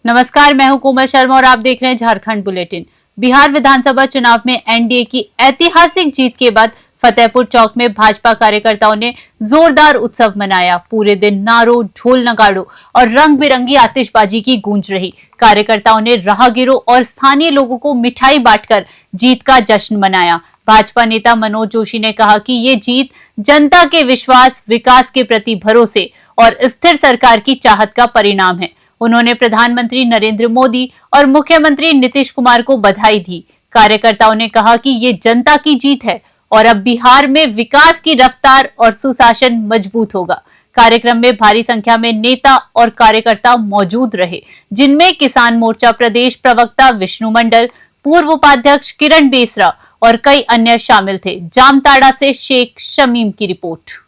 नमस्कार, मैं हूं कोमल शर्मा और आप देख रहे हैं झारखंड बुलेटिन। बिहार विधानसभा चुनाव में एनडीए की ऐतिहासिक जीत के बाद फतेहपुर चौक में भाजपा कार्यकर्ताओं ने जोरदार उत्सव मनाया। पूरे दिन नारों, ढोल नगाड़ों और रंग बिरंगी आतिशबाजी की गूंज रही। कार्यकर्ताओं ने राहगीरों और स्थानीय लोगों को मिठाई बांटकर जीत का जश्न मनाया। भाजपा नेता मनोज जोशी ने कहा कि ये जीत जनता के विश्वास, विकास के प्रति भरोसे और स्थिर सरकार की चाहत का परिणाम है। उन्होंने प्रधानमंत्री नरेंद्र मोदी और मुख्यमंत्री नीतीश कुमार को बधाई दी। कार्यकर्ताओं ने कहा कि ये जनता की जीत है और अब बिहार में विकास की रफ्तार और सुशासन मजबूत होगा। कार्यक्रम में भारी संख्या में नेता और कार्यकर्ता मौजूद रहे, जिनमें किसान मोर्चा प्रदेश प्रवक्ता विष्णु मंडल, पूर्व उपाध्यक्ष किरण बेसरा और कई अन्य शामिल थे। जामताड़ा से शेख शमीम की रिपोर्ट।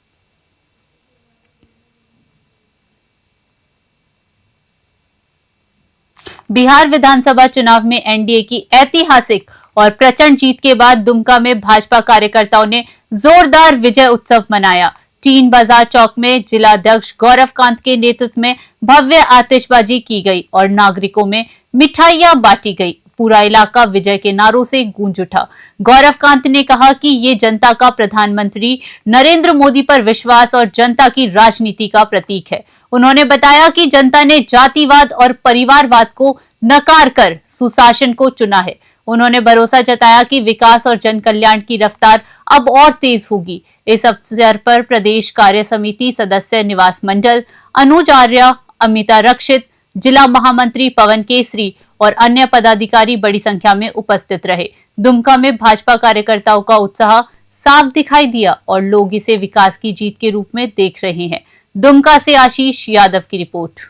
बिहार विधानसभा चुनाव में एनडीए की ऐतिहासिक और प्रचंड जीत के बाद दुमका में भाजपा कार्यकर्ताओं ने जोरदार विजय उत्सव मनाया। टीन बाजार चौक में जिलाध्यक्ष गौरव कांत के नेतृत्व में भव्य आतिशबाजी की गई और नागरिकों में मिठाइयां बांटी गई। पूरा इलाका विजय के नारों से गूंज उठा। गौरव कांत ने कहा कि ये जनता का प्रधानमंत्री नरेंद्र मोदी पर विश्वास और जनता की राजनीति का प्रतीक है। उन्होंने बताया कि जनता ने जातिवाद और परिवारवाद को नकार कर सुशासन को चुना है। उन्होंने भरोसा जताया कि विकास और जन कल्याण की रफ्तार अब और तेज होगी। इस अवसर पर प्रदेश कार्य समिति सदस्य निवास मंडल, अनुज आर्य, अमिता रक्षित, जिला महामंत्री पवन केसरी और अन्य पदाधिकारी बड़ी संख्या में उपस्थित रहे। दुमका में भाजपा कार्यकर्ताओं का उत्साह साफ दिखाई दिया और लोग इसे विकास की जीत के रूप में देख रहे हैं। दुमका से आशीष यादव की रिपोर्ट।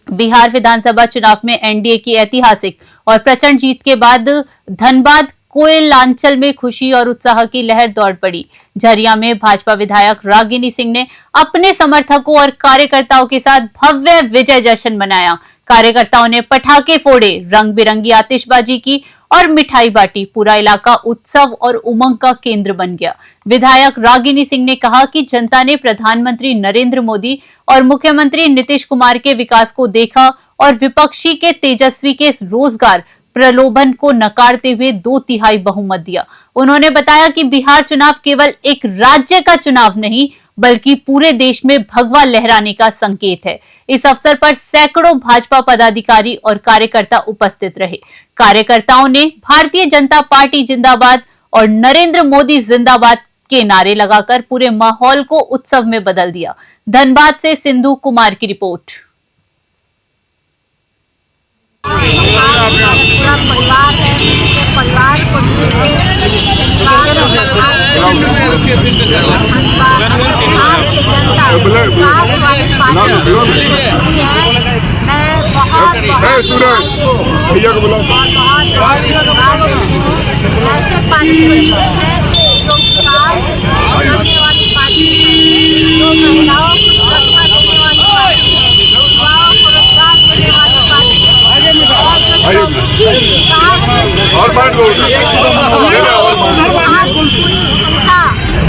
बिहार विधानसभा चुनाव में एनडीए की ऐतिहासिक और प्रचंड जीत के बाद धनबाद कोयलांचल में खुशी और उत्साह की लहर दौड़ पड़ी। झरिया में भाजपा विधायक रागिनी सिंह ने अपने समर्थकों और कार्यकर्ताओं के साथ भव्य विजय जश्न मनाया। कार्यकर्ताओं ने पटाखे फोड़े, रंग बिरंगी आतिशबाजी की और मिठाई बांटी। पूरा इलाका उत्सव और उमंग का केंद्र बन गया। विधायक रागिनी सिंह ने कहा कि जनता ने प्रधानमंत्री नरेंद्र मोदी और मुख्यमंत्री नीतीश कुमार के विकास को देखा और विपक्षी के तेजस्वी के रोजगार प्रलोभन को नकारते हुए 2/3 बहुमत दिया। उन्होंने बताया कि बिहार चुनाव केवल एक राज्य का चुनाव नहीं, बल्कि पूरे देश में भगवा लहराने का संकेत है। इस अवसर पर सैकड़ों भाजपा पदाधिकारी और कार्यकर्ता उपस्थित रहे। कार्यकर्ताओं ने भारतीय जनता पार्टी जिंदाबाद और नरेंद्र मोदी जिंदाबाद के नारे लगाकर पूरे माहौल को उत्सव में बदल दिया। धनबाद से सिंधु कुमार की रिपोर्ट। पूरा परिवार है, परिवार को ऐसे पार्टी है जो विकास करने वाली पार्टी है, जो महिलाओं को सुरक्षा देने वाली पार्टी है, युवाओं को रोजगार देने वाली पार्टी है और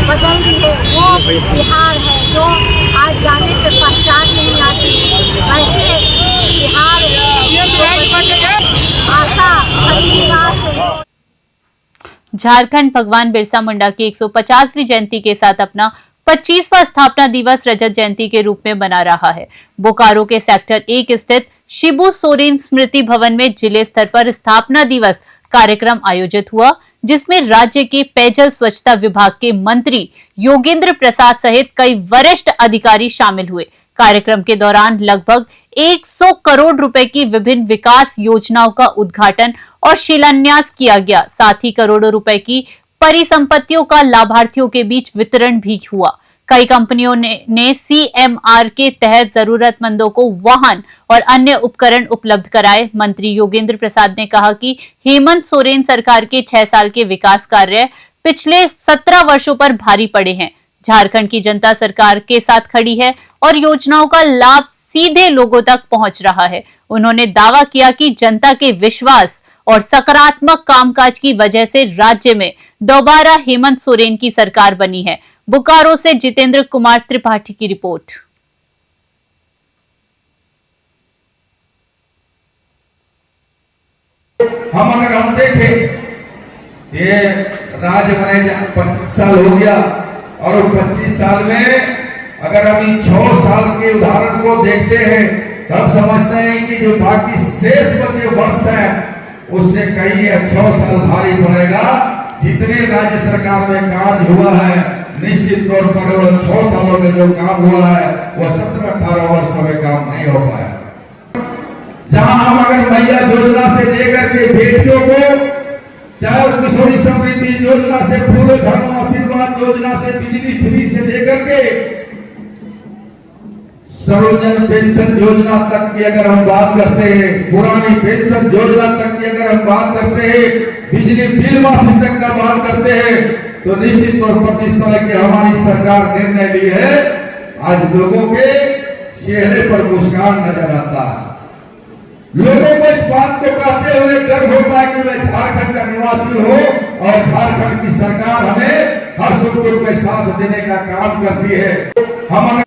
बदल रही है। वो बिहार है जो आज जाने पे पहचान नहीं आती। वैसे बिहार आशा है। झारखंड भगवान बिरसा मुंडा की 150वीं जयंती के साथ अपना 25वां स्थापना दिवस रजत जयंती के रूप में मना रहा है। बोकारो के सेक्टर 1 स्थित शिबू सोरेन स्मृति भवन में जिले स्तर पर स्थापना दिवस कार्यक्रम आयोजित हुआ, जिसमें राज्य के पेयजल स्वच्छता विभाग के मंत्री योगेंद्र प्रसाद सहित कई वरिष्ठ अधिकारी शामिल हुए। कार्यक्रम के दौरान लगभग 100 करोड़ रुपए की विभिन्न विकास योजनाओं का उद्घाटन और शिलान्यास किया गया। साथ ही करोड़ों रुपए की परिसंपत्तियों का लाभार्थियों के बीच वितरण भी हुआ। कई कंपनियों ने सीएमआर के तहत जरूरतमंदों को वाहन और अन्य उपकरण उपलब्ध कराए। मंत्री योगेंद्र प्रसाद ने कहा कि हेमंत सोरेन सरकार के 6 साल के विकास कार्य पिछले 17 वर्षों पर भारी पड़े हैं। झारखंड की जनता सरकार के साथ खड़ी है और योजनाओं का लाभ सीधे लोगों तक पहुंच रहा है। उन्होंने दावा किया कि जनता के विश्वास और सकारात्मक कामकाज की वजह से राज्य में दोबारा हेमंत सोरेन की सरकार बनी है। बोकारो से जितेंद्र कुमार त्रिपाठी की रिपोर्ट। हम अगर हम देखें ये राज्य बने 25 साल हो गया और 25 साल में अगर हम इन 6 साल के उदाहरण को देखते हैं तो हम समझते हैं कि जो बाकी शेष बचे वर्ष हैं उससे कहीं 6 साल भारी पड़ेगा। जितने राज्य सरकार में कार्य हुआ है निश्चित तौर पर वो 6 सालों में जो काम हुआ है वो 17-18 वर्षों में काम नहीं हो पाया। जहां हम अगर मैया योजना से लेकर के बेटियों को चाहे किशोरी समृद्धि योजना से फूलो झानो आशीर्वाद योजना से बिजली फ्री से लेकर के सर्वजन पेंशन योजना तक की अगर हम बात करते हैं, पुरानी पेंशन योजना तक की अगर हम बात करते हैं, बिजली बिल माफी तक का बात करते हैं, तो निश्चित तौर पर जिस तरह की हमारी सरकार निर्णय ली है आज लोगों के चेहरे पर मुस्कान नजर आता है। लोगों को इस बात को कहते हुए गर्व होता है कि वह झारखंड का निवासी हो और झारखंड की सरकार हमें हर सुख दुख में साथ देने का काम करती है। हम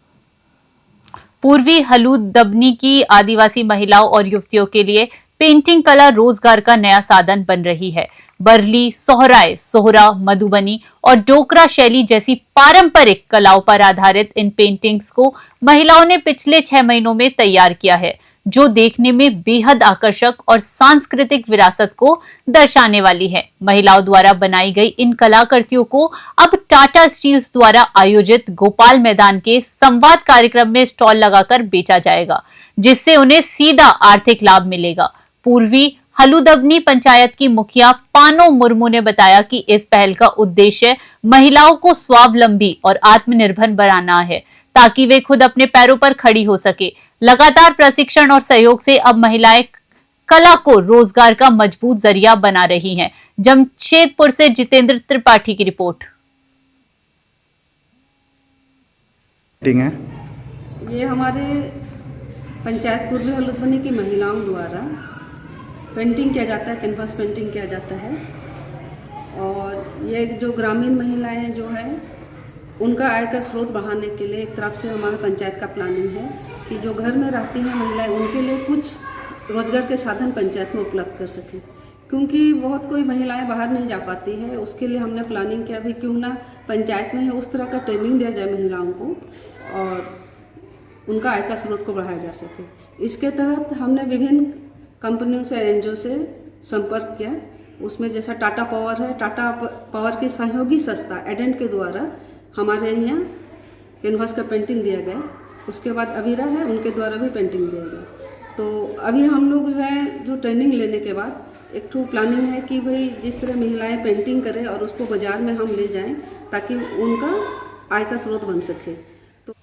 पूर्वी हलूदबनी की आदिवासी महिलाओं और युवतियों के लिए पेंटिंग कला रोजगार का नया साधन बन रही है। बरली, सोहराय, सोहरा, मधुबनी और डोकरा शैली जैसी पारंपरिक कलाओं पर आधारित इन पेंटिंग्स को महिलाओं ने पिछले 6 महीनों में तैयार किया है, जो देखने में बेहद आकर्षक और सांस्कृतिक विरासत को दर्शाने वाली है। महिलाओं द्वारा बनाई गई इन कलाकृतियों को अब टाटा स्टील्स द्वारा आयोजित गोपाल मैदान के संवाद कार्यक्रम में स्टॉल लगाकर बेचा जाएगा, जिससे उन्हें सीधा आर्थिक लाभ मिलेगा। पूर्वी हलूदबनी पंचायत की मुखिया पानो मुर्मू ने बताया कि इस पहल का उद्देश्य महिलाओं को स्वावलंबी और आत्मनिर्भर बनाना है, ताकि वे खुद अपने पैरों पर खड़ी हो सके। लगातार प्रशिक्षण और सहयोग से अब महिलाएं कला को रोजगार का मजबूत जरिया बना रही हैं। जमशेदपुर से जितेंद्र त्रिपाठी की रिपोर्ट। ये हमारे पंचायत पूर्वी हलूदबनी की महिलाओं द्वारा पेंटिंग किया जाता है, कैनवास पेंटिंग किया जाता है। और ये जो ग्रामीण महिलाएं जो है उनका आय का स्रोत बढ़ाने के लिए एक तरफ से हमारा पंचायत का प्लानिंग है कि जो घर में रहती हैं महिलाएं उनके लिए कुछ रोजगार के साधन पंचायत में उपलब्ध कर सकें, क्योंकि बहुत कोई महिलाएं बाहर नहीं जा पाती है। उसके लिए हमने प्लानिंग किया भी क्यों ना पंचायत में ही उस तरह का ट्रेनिंग दिया जाए महिलाओं को और उनका आय का स्रोत को बढ़ाया जा सके। इसके तहत हमने विभिन्न कंपनियों से, एनजीओ से संपर्क किया। उसमें जैसा टाटा पावर है, टाटा पावर की सहयोगी संस्था एडेंट के द्वारा हमारे यहाँ कैनवास का पेंटिंग दिया गया। उसके बाद अबीरा है, उनके द्वारा भी पेंटिंग दिया गया। तो अभी हम लोग हैं जो ट्रेनिंग लेने के बाद एक ठो प्लानिंग है कि भाई जिस तरह महिलाएं पेंटिंग करें और उसको बाजार में हम ले जाएं ताकि उनका आय का स्रोत बन सके। तो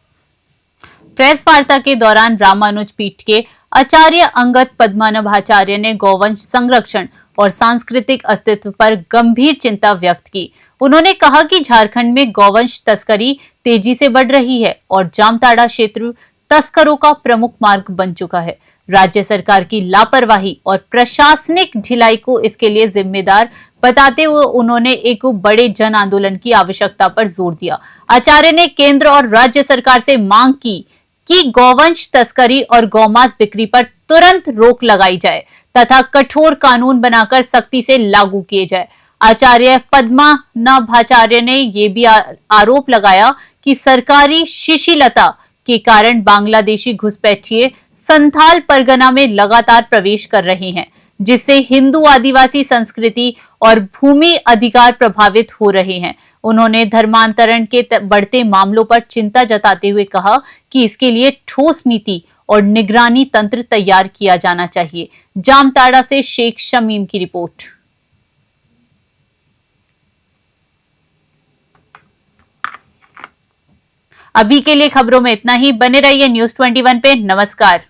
प्रेस वार्ता के दौरान रामानुज पीठ के आचार्य अंगद पद्मनाभाचार्य ने गौवंश संरक्षण और सांस्कृतिक अस्तित्व पर गंभीर चिंता व्यक्त की। उन्होंने कहा कि झारखंड में गौवंश तस्करी तेजी से बढ़ रही है और जामताड़ा क्षेत्र तस्करों का प्रमुख मार्ग बन चुका है। राज्य सरकार की लापरवाही और प्रशासनिक ढिलाई को इसके लिए जिम्मेदार बताते हुए उन्होंने एक बड़े जन आंदोलन की आवश्यकता पर जोर दिया। आचार्य ने केंद्र और राज्य सरकार से मांग की कि गौवंश तस्करी और गौमांस बिक्री पर तुरंत रोक लगाई जाए तथा कठोर कानून बनाकर सख्ती से लागू किए जाए। आचार्य पद्मनाभाचार्य ने यह भी आरोप लगाया कि सरकारी शिशिलता के कारण बांग्लादेशी घुसपैठिए संथाल परगना में लगातार प्रवेश कर रहे हैं, जिससे हिंदू आदिवासी संस्कृति और भूमि अधिकार प्रभावित हो रहे हैं। उन्होंने धर्मांतरण के बढ़ते मामलों पर चिंता जताते हुए कहा कि इसके लिए ठोस नीति और निगरानी तंत्र तैयार किया जाना चाहिए। जामताड़ा से शेख शमीम की रिपोर्ट। अभी के लिए खबरों में इतना ही। बने रहिए न्यूज़ 21 पे। नमस्कार।